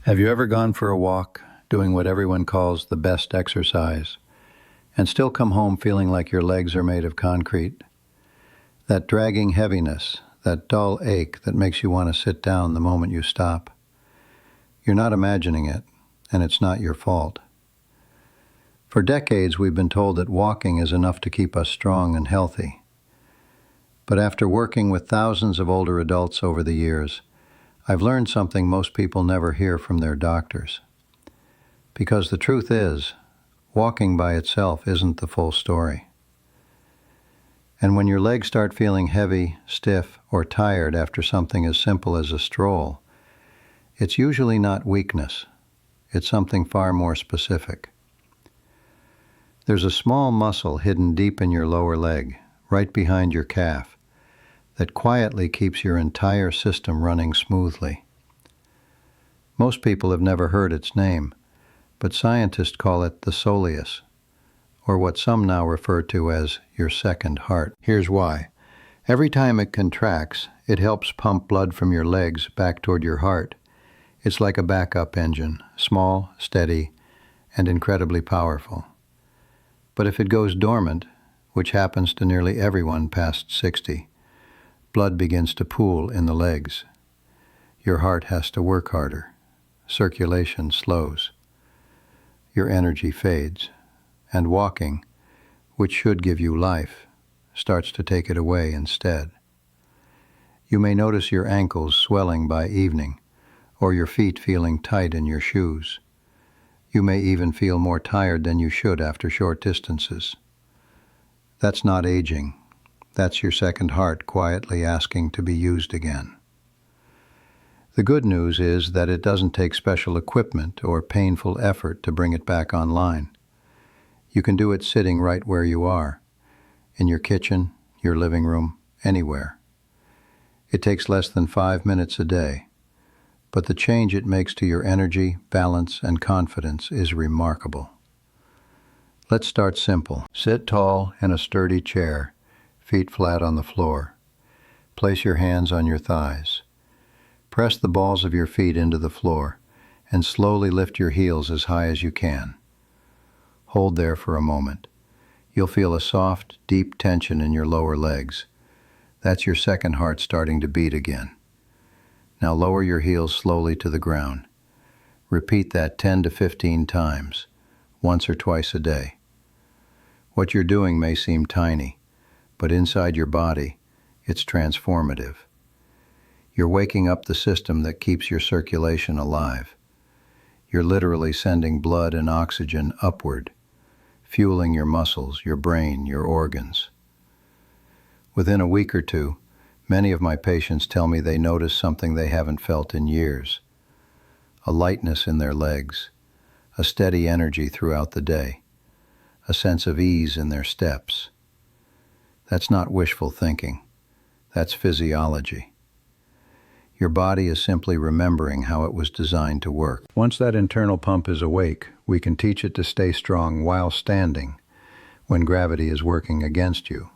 Have you ever gone for a walk, doing what everyone calls the best exercise, and still come home feeling like your legs are made of concrete? That dragging heaviness, that dull ache that makes you want to sit down the moment you stop. You're not imagining it, and it's not your fault. For decades, we've been told that walking is enough to keep us strong and healthy. But after working with thousands of older adults over the years, I've learned something most people never hear from their doctors. Because the truth is, walking by itself isn't the full story. And when your legs start feeling heavy, stiff, or tired after something as simple as a stroll, it's usually not weakness. It's something far more specific. There's a small muscle hidden deep in your lower leg, right behind your calf, that quietly keeps your entire system running smoothly. Most people have never heard its name, but scientists call it the soleus, or what some now refer to as your second heart. Here's why. Every time it contracts, it helps pump blood from your legs back toward your heart. It's like a backup engine, small, steady, and incredibly powerful. But if it goes dormant, which happens to nearly everyone past 60, blood begins to pool in the legs. Your heart has to work harder. Circulation slows. Your energy fades. And walking, which should give you life, starts to take it away instead. You may notice your ankles swelling by evening, or your feet feeling tight in your shoes. You may even feel more tired than you should after short distances. That's not aging. That's your second heart quietly asking to be used again. The good news is that it doesn't take special equipment or painful effort to bring it back online. You can do it sitting right where you are, in your kitchen, your living room, anywhere. It takes less than 5 minutes a day, but the change it makes to your energy, balance, and confidence is remarkable. Let's start simple. Sit tall in a sturdy chair, feet flat on the floor. Place your hands on your thighs. Press the balls of your feet into the floor and slowly lift your heels as high as you can. Hold there for a moment. You'll feel a soft, deep tension in your lower legs. That's your second heart starting to beat again. Now lower your heels slowly to the ground. Repeat that 10 to 15 times, once or twice a day. What you're doing may seem tiny, but inside your body, it's transformative. You're waking up the system that keeps your circulation alive. You're literally sending blood and oxygen upward, fueling your muscles, your brain, your organs. Within a week or two, many of my patients tell me they notice something they haven't felt in years. A lightness in their legs, a steady energy throughout the day, a sense of ease in their steps. That's not wishful thinking. That's physiology. Your body is simply remembering how it was designed to work. Once that internal pump is awake, we can teach it to stay strong while standing, when gravity is working against you.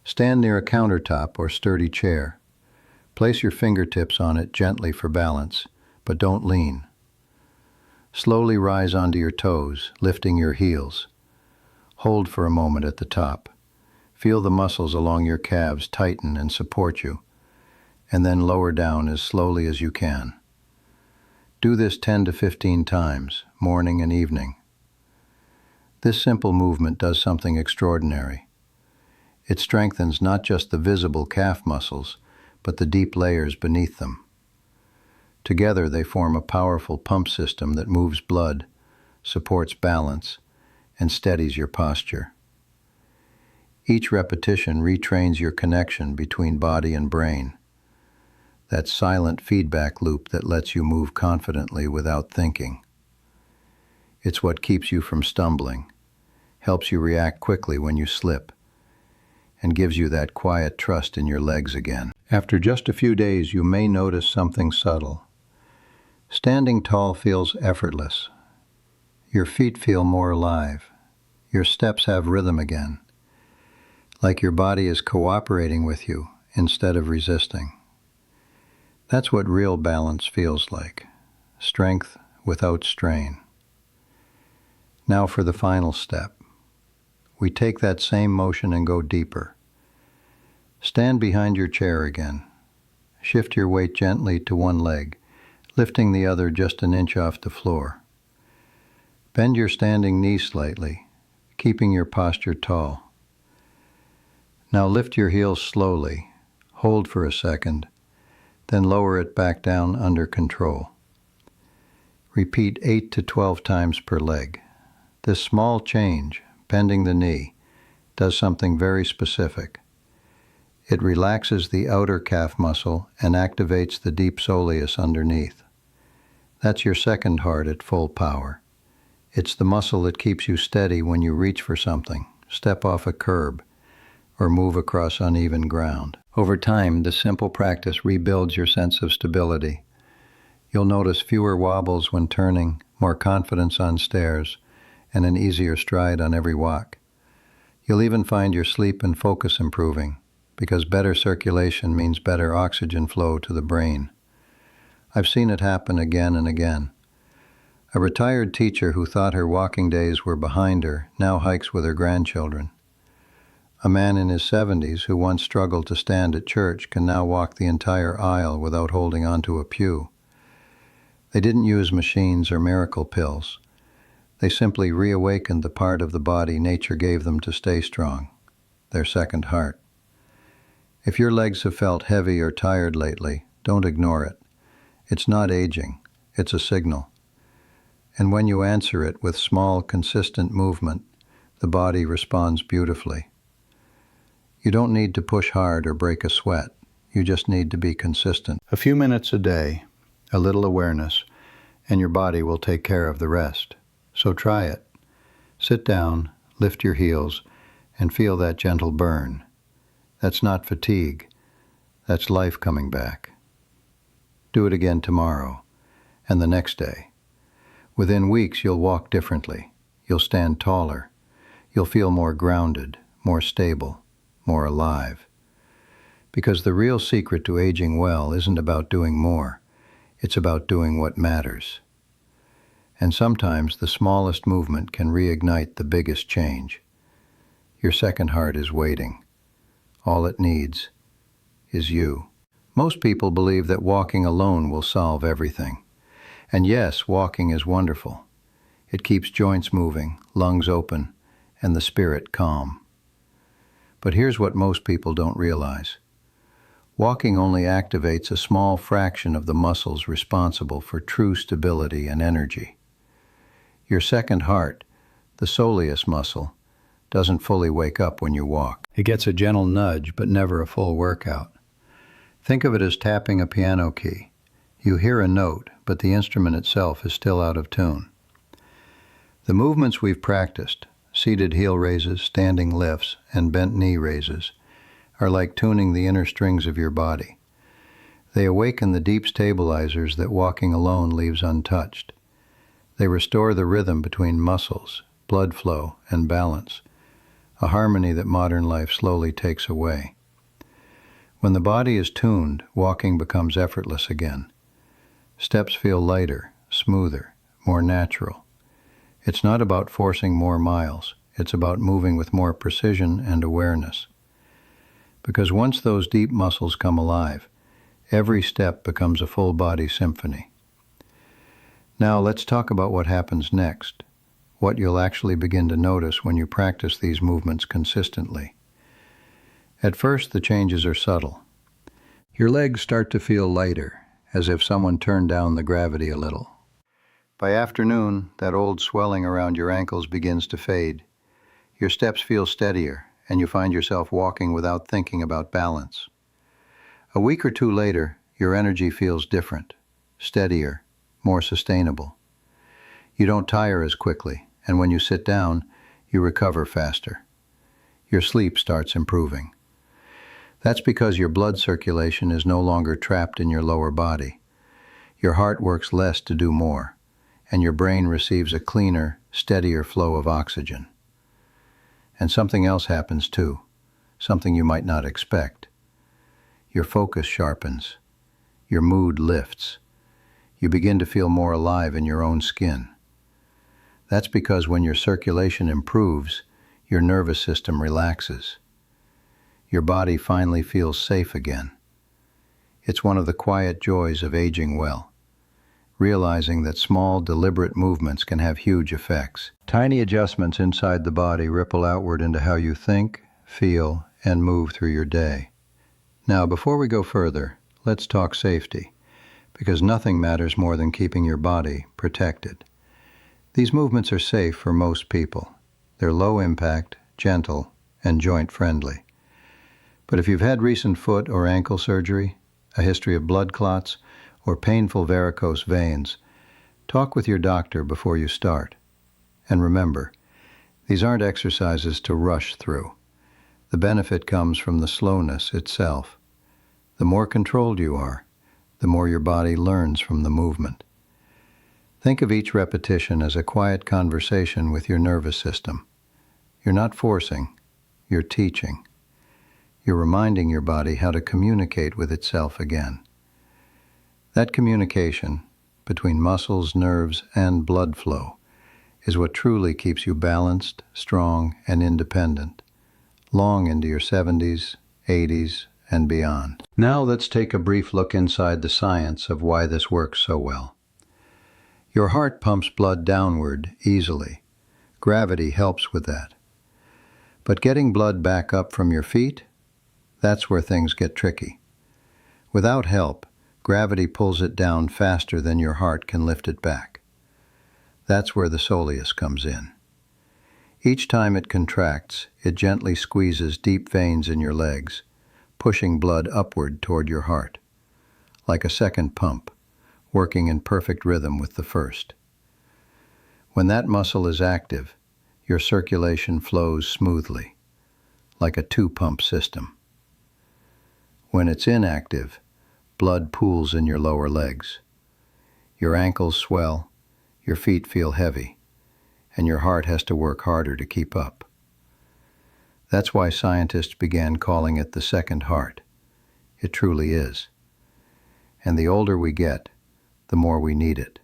Stand near a countertop or sturdy chair. Place your fingertips on it gently for balance, but don't lean. Slowly rise onto your toes, lifting your heels. Hold for a moment at the top. Feel the muscles along your calves tighten and support you, and then lower down as slowly as you can. Do this 10 to 15 times, morning and evening. This simple movement does something extraordinary. It strengthens not just the visible calf muscles, but the deep layers beneath them. Together they form a powerful pump system that moves blood, supports balance, and steadies your posture. Each repetition retrains your connection between body and brain, that silent feedback loop that lets you move confidently without thinking. It's what keeps you from stumbling, helps you react quickly when you slip, and gives you that quiet trust in your legs again. After just a few days, you may notice something subtle. Standing tall feels effortless. Your feet feel more alive. Your steps have rhythm again, like your body is cooperating with you instead of resisting. That's what real balance feels like. strength without strain. Now for the final step. We take that same motion and go deeper. Stand behind your chair again. Shift your weight gently to one leg, lifting the other just an inch off the floor. Bend your standing knee slightly, keeping your posture tall. Now lift your heels slowly, hold for a second, then lower it back down under control. Repeat 8 to 12 times per leg. This small change, bending the knee, does something very specific. It relaxes the outer calf muscle and activates the deep soleus underneath. That's your second heart at full power. It's the muscle that keeps you steady when you reach for something, step off a curb, or move across uneven ground. Over time, this simple practice rebuilds your sense of stability. You'll notice fewer wobbles when turning, more confidence on stairs, and an easier stride on every walk. You'll even find your sleep and focus improving, because better circulation means better oxygen flow to the brain. I've seen it happen again and again. A retired teacher who thought her walking days were behind her now hikes with her grandchildren. A man in his 70s who once struggled to stand at church can now walk the entire aisle without holding onto a pew. They didn't use machines or miracle pills. They simply reawakened the part of the body nature gave them to stay strong, their second heart. If your legs have felt heavy or tired lately, don't ignore it. It's not aging, it's a signal. And when you answer it with small, consistent movement, the body responds beautifully. You don't need to push hard or break a sweat. You just need to be consistent. A few minutes a day, a little awareness, and your body will take care of the rest. So try it. Sit down, lift your heels, and feel that gentle burn. That's not fatigue. That's life coming back. Do it again tomorrow, and the next day. Within weeks, you'll walk differently. You'll stand taller. You'll feel more grounded, more stable, more alive. Because the real secret to aging well isn't about doing more. It's about doing what matters. And sometimes the smallest movement can reignite the biggest change. Your second heart is waiting. All it needs is you. Most people believe that walking alone will solve everything. And yes, walking is wonderful. It keeps joints moving, lungs open, and the spirit calm. But here's what most people don't realize. Walking only activates a small fraction of the muscles responsible for true stability and energy. Your second heart, the soleus muscle, doesn't fully wake up when you walk. It gets a gentle nudge, but never a full workout. Think of it as tapping a piano key. You hear a note, but the instrument itself is still out of tune. The movements we've practiced, seated heel raises, standing lifts, and bent knee raises, are like tuning the inner strings of your body. They awaken the deep stabilizers that walking alone leaves untouched. They restore the rhythm between muscles, blood flow, and balance, a harmony that modern life slowly takes away. When the body is tuned, walking becomes effortless again. Steps feel lighter, smoother, more natural. It's not about forcing more miles. It's about moving with more precision and awareness. Because once those deep muscles come alive, every step becomes a full-body symphony. Now let's talk about what happens next, what you'll actually begin to notice when you practice these movements consistently. At first, the changes are subtle. Your legs start to feel lighter, as if someone turned down the gravity a little. By afternoon, that old swelling around your ankles begins to fade. Your steps feel steadier, and you find yourself walking without thinking about balance. A week or two later, your energy feels different, steadier, more sustainable. You don't tire as quickly, and when you sit down, you recover faster. Your sleep starts improving. That's because your blood circulation is no longer trapped in your lower body. Your heart works less to do more, and your brain receives a cleaner, steadier flow of oxygen. And something else happens too, something you might not expect. Your focus sharpens. Your mood lifts. You begin to feel more alive in your own skin. That's because when your circulation improves, your nervous system relaxes. Your body finally feels safe again. It's one of the quiet joys of aging well, realizing that small, deliberate movements can have huge effects. Tiny adjustments inside the body ripple outward into how you think, feel, and move through your day. Now, before we go further, let's talk safety, because nothing matters more than keeping your body protected. These movements are safe for most people. They're low impact, gentle, and joint friendly. But if you've had recent foot or ankle surgery, a history of blood clots, or painful varicose veins, talk with your doctor before you start. And remember, these aren't exercises to rush through. The benefit comes from the slowness itself. The more controlled you are, the more your body learns from the movement. Think of each repetition as a quiet conversation with your nervous system. You're not forcing, you're teaching. You're reminding your body how to communicate with itself again. That communication between muscles, nerves, and blood flow is what truly keeps you balanced, strong, and independent, long into your 70s, 80s, and beyond. Now let's take a brief look inside the science of why this works so well. Your heart pumps blood downward easily. Gravity helps with that. But getting blood back up from your feet, that's where things get tricky. Without help, gravity pulls it down faster than your heart can lift it back. That's where the soleus comes in. Each time it contracts, it gently squeezes deep veins in your legs, pushing blood upward toward your heart, like a second pump, working in perfect rhythm with the first. When that muscle is active, your circulation flows smoothly, like a two-pump system. When it's inactive, blood pools in your lower legs. Your ankles swell, your feet feel heavy, and your heart has to work harder to keep up. That's why scientists began calling it the second heart. It truly is. And the older we get, the more we need it.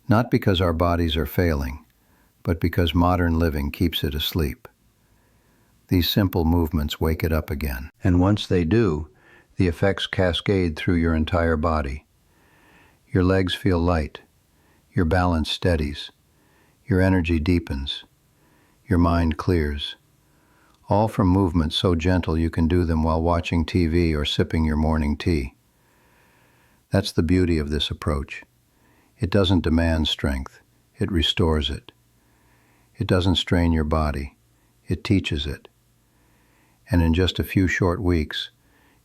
Not because our bodies are failing, but because modern living keeps it asleep. These simple movements wake it up again. And once they do, the effects cascade through your entire body. Your legs feel light, your balance steadies, your energy deepens, your mind clears. All from movements so gentle you can do them while watching TV or sipping your morning tea. That's the beauty of this approach. It doesn't demand strength, it restores it. It doesn't strain your body, it teaches it. And in just a few short weeks,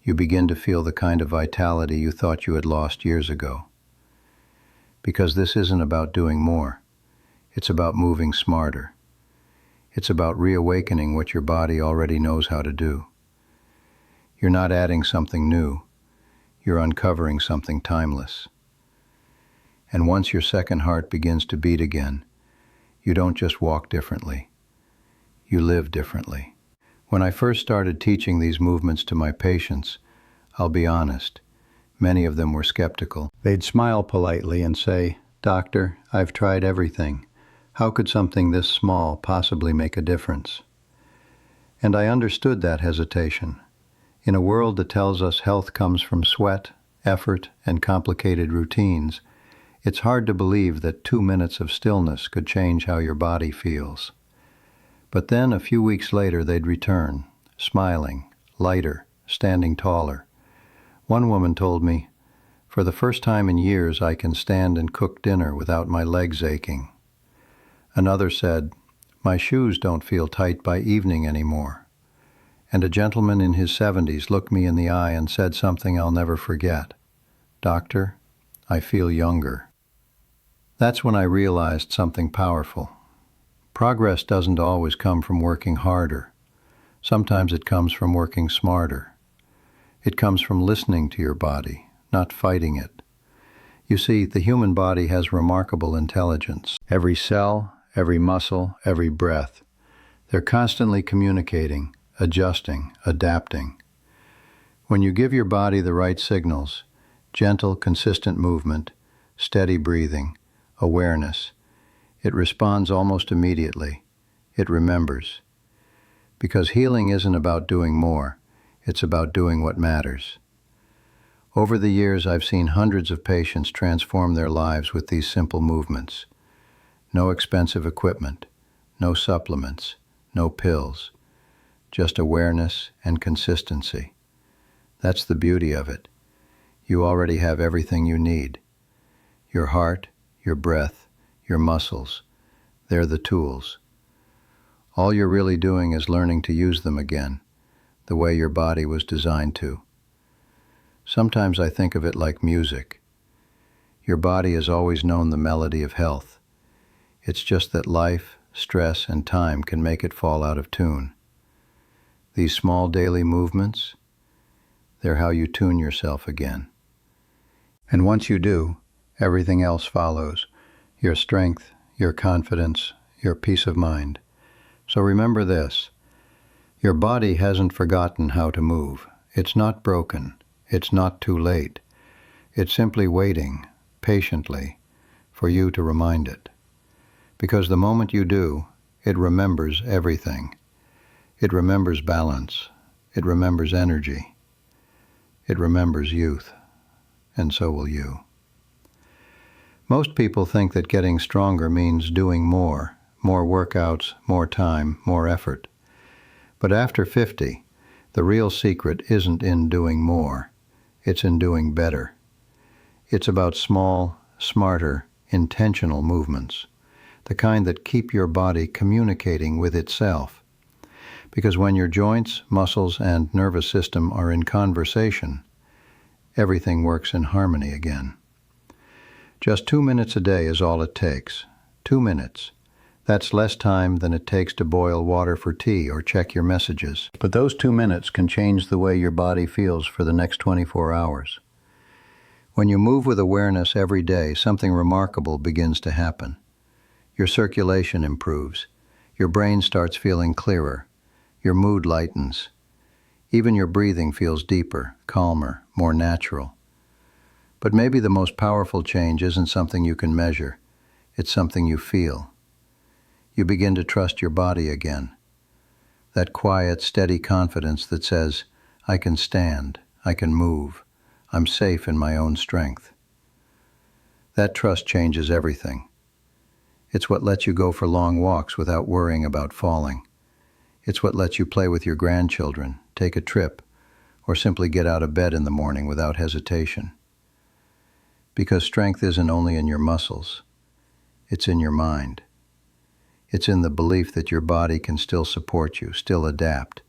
you begin to feel the kind of vitality you thought you had lost years ago. Because this isn't about doing more, it's about moving smarter. It's about reawakening what your body already knows how to do. You're not adding something new, you're uncovering something timeless. And once your second heart begins to beat again, you don't just walk differently, you live differently. When I first started teaching these movements to my patients, I'll be honest, many of them were skeptical. They'd smile politely and say, "Doctor, I've tried everything. How could something this small possibly make a difference?" And I understood that hesitation. In a world that tells us health comes from sweat, effort, and complicated routines, it's hard to believe that 2 minutes of stillness could change how your body feels. But then, a few weeks later, they'd return, smiling, lighter, standing taller. One woman told me, "For the first time in years, I can stand and cook dinner without my legs aching." Another said, "My shoes don't feel tight by evening anymore." And a gentleman in his 70s looked me in the eye and said something I'll never forget. "Doctor, I feel younger." That's when I realized something powerful. Progress doesn't always come from working harder. Sometimes it comes from working smarter. It comes from listening to your body, not fighting it. You see, the human body has remarkable intelligence. Every cell, every muscle, every breath. They're constantly communicating, adjusting, adapting. When you give your body the right signals, gentle, consistent movement, steady breathing, awareness. It responds almost immediately. It remembers. Because healing isn't about doing more, it's about doing what matters. Over the years, I've seen hundreds of patients transform their lives with these simple movements. No expensive equipment, no supplements, no pills, just awareness and consistency. That's the beauty of it. You already have everything you need. Your heart, your breath, your muscles, they're the tools. All you're really doing is learning to use them again, the way your body was designed to. Sometimes I think of it like music. Your body has always known the melody of health. It's just that life, stress, and time can make it fall out of tune. These small daily movements, they're how you tune yourself again. And once you do, everything else follows. Your strength, your confidence, your peace of mind. So remember this. Your body hasn't forgotten how to move. It's not broken. It's not too late. It's simply waiting, patiently, for you to remind it. Because the moment you do, it remembers everything. It remembers balance. It remembers energy. It remembers youth. And so will you. Most people think that getting stronger means doing more workouts, more time, more effort. But after 50, the real secret isn't in doing more. It's in doing better. It's about small, smarter, intentional movements, the kind that keep your body communicating with itself. Because when your joints, muscles, and nervous system are in conversation, everything works in harmony again. Just 2 minutes a day is all it takes. 2 minutes. That's less time than it takes to boil water for tea or check your messages. But those 2 minutes can change the way your body feels for the next 24 hours. When you move with awareness every day, something remarkable begins to happen. Your circulation improves. Your brain starts feeling clearer. Your mood lightens. Even your breathing feels deeper, calmer, more natural. But maybe the most powerful change isn't something you can measure. It's something you feel. You begin to trust your body again. That quiet, steady confidence that says, I can stand, I can move, I'm safe in my own strength. That trust changes everything. It's what lets you go for long walks without worrying about falling. It's what lets you play with your grandchildren, take a trip, or simply get out of bed in the morning without hesitation. Because strength isn't only in your muscles, it's in your mind. It's in the belief that your body can still support you, still adapt,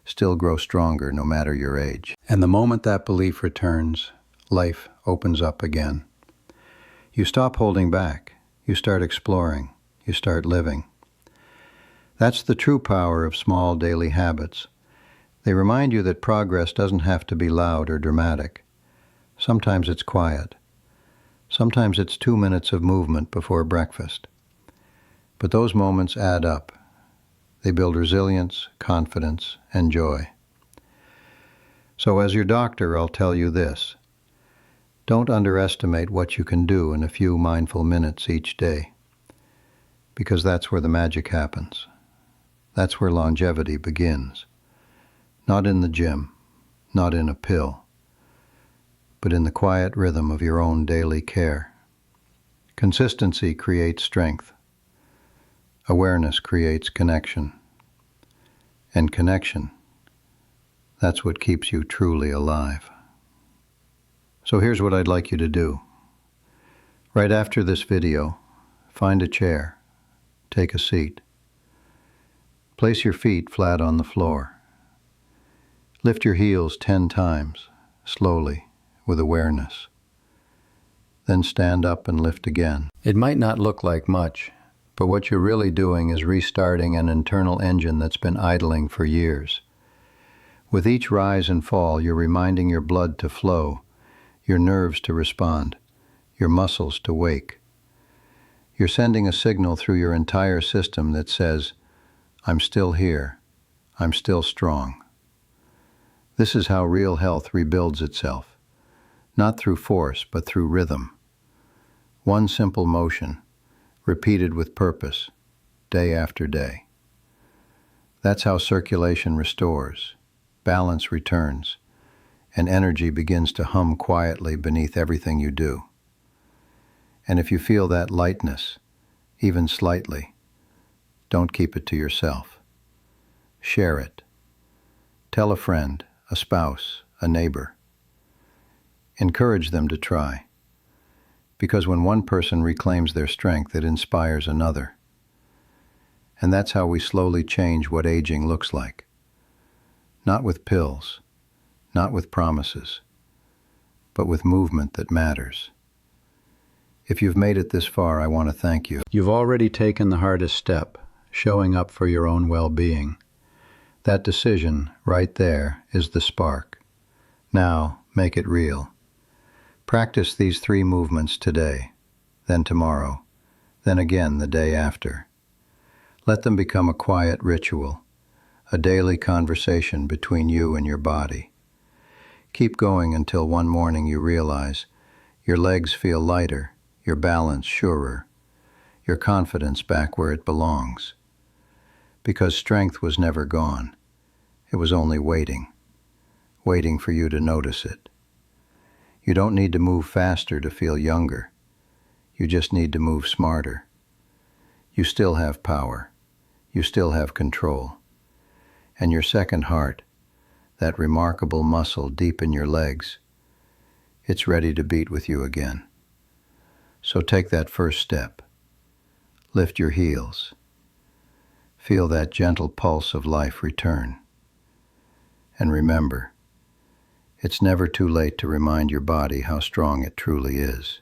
still grow stronger no matter your age. And the moment that belief returns, life opens up again. You stop holding back. You start exploring. You start living. That's the true power of small daily habits. They remind you that progress doesn't have to be loud or dramatic. Sometimes it's quiet. Sometimes it's 2 minutes of movement before breakfast. But those moments add up. They build resilience, confidence, and joy. So as your doctor, I'll tell you this. Don't underestimate what you can do in a few mindful minutes each day. Because that's where the magic happens. That's where longevity begins. Not in the gym, not in a pill, but in the quiet rhythm of your own daily care. Consistency creates strength. Awareness creates connection. And connection, that's what keeps you truly alive. So here's what I'd like you to do. Right after this video, find a chair, take a seat. Place your feet flat on the floor. Lift your heels 10 times, slowly, with awareness. Then stand up and lift again. It might not look like much, but what you're really doing is restarting an internal engine that's been idling for years. With each rise and fall, you're reminding your blood to flow, your nerves to respond, your muscles to wake. You're sending a signal through your entire system that says, I'm still here, I'm still strong. This is how real health rebuilds itself, not through force, but through rhythm. One simple motion, repeated with purpose, day after day. That's how circulation restores, balance returns, and energy begins to hum quietly beneath everything you do. And if you feel that lightness, even slightly, don't keep it to yourself. Share it. Tell a friend, a spouse, a neighbor. Encourage them to try. Because when one person reclaims their strength, it inspires another. And that's how we slowly change what aging looks like. Not with pills, not with promises, but with movement that matters. If you've made it this far, I want to thank you. You've already taken the hardest step, showing up for your own well-being. That decision, right there, is the spark. Now, make it real. Practice these 3 movements today, then tomorrow, then again the day after. Let them become a quiet ritual, a daily conversation between you and your body. Keep going until one morning you realize your legs feel lighter, your balance surer, your confidence back where it belongs. Because strength was never gone. It was only waiting for you to notice it. You don't need to move faster to feel younger. You just need to move smarter. You still have power. You still have control. And your second heart, that remarkable muscle deep in your legs, it's ready to beat with you again. So take that first step. Lift your heels. Feel that gentle pulse of life return. And remember, it's never too late to remind your body how strong it truly is.